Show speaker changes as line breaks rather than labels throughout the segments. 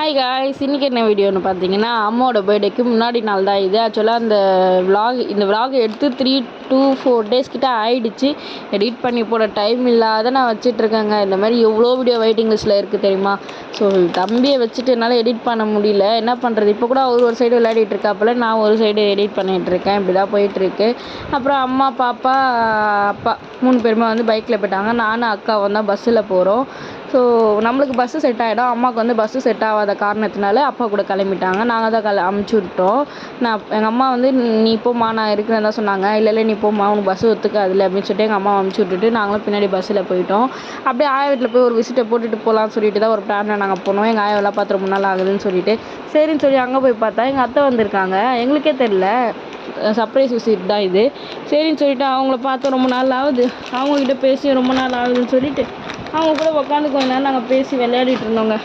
Hi guys, இன்றைக்கி என்ன வீடியோன்னு பார்த்தீங்கன்னா, அம்மாவோட பர்த்டேக்கு முன்னாடி நாள் தான் இது. ஆக்சுவலாக இந்த விலாக் எடுத்து 3 to 4 days கிட்ட ஆயிடுச்சு. எடிட் பண்ணி போட டைம் இல்லாத நான் வச்சிட்ருக்கேங்க. இந்த மாதிரி எவ்வளோ வீடியோ வெயிட்டிங் லிஸ்ட்டில் இருக்குது தெரியுமா. ஸோ தம்பியை வச்சுட்டு என்னால் எடிட் பண்ண முடியல. என்ன பண்ணுறது, இப்போ கூட அவர் ஒரு சைடு விளையாடிட்டு இருக்காப்புல, நான் ஒரு சைடு எடிட் பண்ணிகிட்ருக்கேன். இப்படி தான் போயிட்டுருக்கு. அப்புறம் அம்மா, பாப்பா, அப்பா 3 பேருமே வந்து பைக்கில் போயிட்டாங்க. நானும் அக்காவும் தான் பஸ்ஸில் போகிறோம். ஸோ நம்மளுக்கு பஸ்ஸு செட் ஆகிடும். அம்மாவுக்கு வந்து பஸ்ஸு செட் ஆகாத காரணத்தினால அப்பா கூட கிளம்பிட்டாங்க. நாங்கள் தான் அமுச்சு விட்டோம். எங்கள் அம்மா வந்து நீ போம்மா, நான் இருக்கிறேன் தான் சொன்னாங்க. இல்லை நீ போம்மா, உனக்கு பஸ்ஸு ஒத்துக்காதுல்ல அப்படின்னு சொல்லிட்டு எங்கள் அம்மா அமுச்சு விட்டுட்டு நாங்களும் பின்னாடி பஸ்ஸில் போயிட்டோம். அப்படியே ஆயா வீட்டில் போய் ஒரு விசிட்டை போட்டுட்டு போகலான்னு சொல்லிட்டு தான் ஒரு பிளானில் நாங்கள் போனோம். எங்கள் ஆயாவெல்லாம் பார்த்து ரொம்ப நாள் ஆகுதுன்னு சொல்லிட்டு சரின்னு சொல்லி அங்கே போய் பார்த்தா எங்கள் அத்தை வந்திருக்காங்க. எங்களுக்கே தெரில, சர்ப்ரைஸ் விசிட் தான் இது. சரின்னு சொல்லிட்டு அவங்கள பார்த்து ரொம்ப நாள் ஆகுது, அவங்கக்கிட்ட பேசி ரொம்ப நாள் ஆகுதுன்னு சொல்லிட்டு அவங்க கூட உட்காந்து கொஞ்ச நேரம் நாங்கள் பேசி விளையாடிட்டு இருந்தோங்க.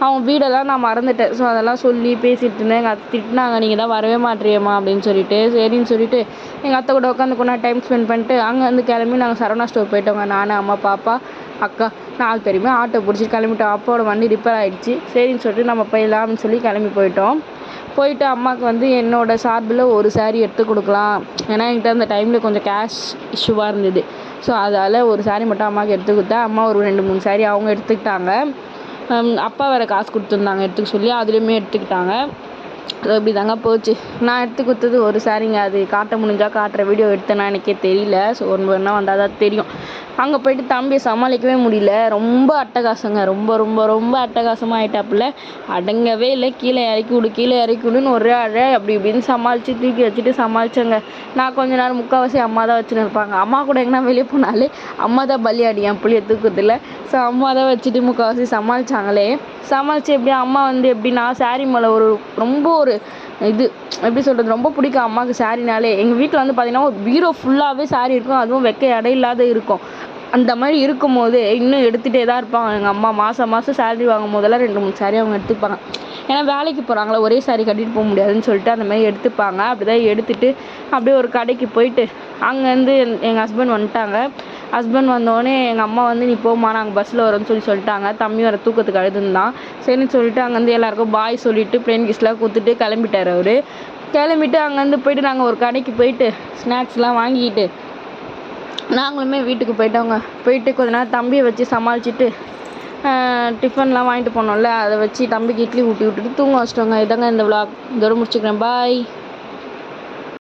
அவங்க வீடெல்லாம் நான் மறந்துட்டேன். ஸோ அதெல்லாம் சொல்லி பேசிகிட்டு இருந்தேன். எங்கள் அத்தை திட்டினாங்க, நீங்கள் தான் வரவே மாட்டேறியம்மா அப்படின்னு சொல்லிட்டு. சரின்னு சொல்லிட்டு எங்கள் அத்தை கூட உட்காந்து கொஞ்ச நேரம் டைம் ஸ்பெண்ட் பண்ணிட்டு அங்கேருந்து கிளம்பி நாங்கள் சரவணா ஸ்டோர் போயிட்டோங்க. நான், அம்மா, பாப்பா, அக்கா 4 பேருமே ஆட்டோ பிடிச்சிட்டு கிளம்பிட்டோம். அப்பாவோட வண்டி ரிப்பேர் ஆகிடுச்சு. சரின்னு சொல்லிட்டு நம்ம போயிடலாம்னு சொல்லி கிளம்பி போயிட்டு அம்மாவுக்கு வந்து என்னோடய சார்பில் ஒரு சாரீ எடுத்து கொடுக்கலாம். ஏன்னா என்கிட்ட அந்த டைமில் கொஞ்சம் கேஷ் இஷ்யூவாக இருந்தது. ஸோ அதால் ஒரு சாரீ மட்டும் அம்மாவுக்கு எடுத்து கொடுத்தேன். அம்மா ஒரு 2-3 சாரீ அவங்க எடுத்துக்கிட்டாங்க. அப்பா வேறு காசு கொடுத்துருந்தாங்க எடுத்துக்க சொல்லி, அதுலேயுமே எடுத்துக்கிட்டாங்க. அது அப்படி தாங்க போச்சு. நான் எடுத்து கொடுத்தது ஒரு சாரீங்க. அது காட்ட முடிஞ்சால் காட்டுற, வீடியோ எடுத்தேன்னா எனக்கே தெரியல. ஸோ ஒன்று வந்தால் தான் தெரியும். அங்கே போய்ட்டு தம்பியை சமாளிக்கவே முடியல. ரொம்ப அட்டகாசங்க, ரொம்ப ரொம்ப ரொம்ப அட்டகாசமாக ஆகிட்டாப்புல. அடங்கவே இல்லை. கீழே இறக்கி விடுன்னு ஒரே அப்படி இப்படின்னு சமாளித்து தூக்கி வச்சுட்டு சமாளித்தேங்க. நான் கொஞ்ச நேரம் முக்கால்வாசி அம்மா தான் வச்சுன்னு இருப்பாங்க. அம்மா கூட எங்கன்னா வெளியே போனாலே அம்மா தான் பலியாடி என் புள்ளியை தூக்குறதில்ல. ஸோ அம்மா தான் வச்சுட்டு முக்கால்வாசி சமாளித்தாங்களே. சமாளித்து எப்படியா அம்மா வந்து எப்படின்னா சாரீ மேலே ரொம்ப ஒரு இது எப்படி சொல்கிறது, ரொம்ப பிடிக்கும் அம்மாவுக்கு சாரினாலே. எங்கள் வீட்டில் வந்து பார்த்திங்கன்னா ஒரு பீரோ ஃபுல்லாகவே சாரீ இருக்கும். அதுவும் வைக்க இடையில்லாத இருக்கும். அந்த மாதிரி இருக்கும்போது இன்னும் எடுத்துகிட்டே தான் இருப்பாங்க எங்கள் அம்மா. மாதம் சேலரி வாங்கும் போதெல்லாம் 2-3 சாரீ அவங்க எடுத்துப்பாங்க. ஏன்னா வேலைக்கு போகிறாங்களா, ஒரே சாரீ கட்டிட்டு போக முடியாதுன்னு சொல்லிட்டு அந்த மாதிரி எடுத்துப்பாங்க. அப்படி தான் எடுத்துகிட்டு அப்படியே ஒரு கடைக்கு போயிட்டு அங்கேருந்து எங்கள் ஹஸ்பண்ட் வந்துட்டாங்க. ஹஸ்பண்ட் வந்தோடனே எங்கள் அம்மா வந்து நீ போம்மா, நாங்கள் பஸ்ஸில் வரோன்னு சொல்லிட்டாங்க. தம்பி வர தூக்கத்துக்கு அழுதுந்தான். சரின்னு சொல்லிட்டு அங்கேருந்து எல்லாேருக்கும் பாய் சொல்லிவிட்டு பிளேன் கிஸ்லாம் கொடுத்துட்டு கிளம்பிட்டார் அவர். கிளம்பிட்டு அங்கேருந்து போயிட்டு நாங்கள் ஒரு கடைக்கு போயிட்டு ஸ்நாக்ஸ்லாம் வாங்கிக்கிட்டு நாங்களுமே வீட்டுக்கு போயிட்டோங்க. போயிட்டு கொஞ்ச நேரம் தம்பியை வச்சு சமாளிச்சுட்டு டிஃபன்லாம் வாங்கிட்டு போனோம்ல, அதை வச்சு தம்பிக்கு இட்லி ஊட்டி விட்டுட்டு தூங்க வச்சிட்டோங்க. இதாங்க இந்த விலாக். இதோட முடிச்சுக்கிறேன். பாய்.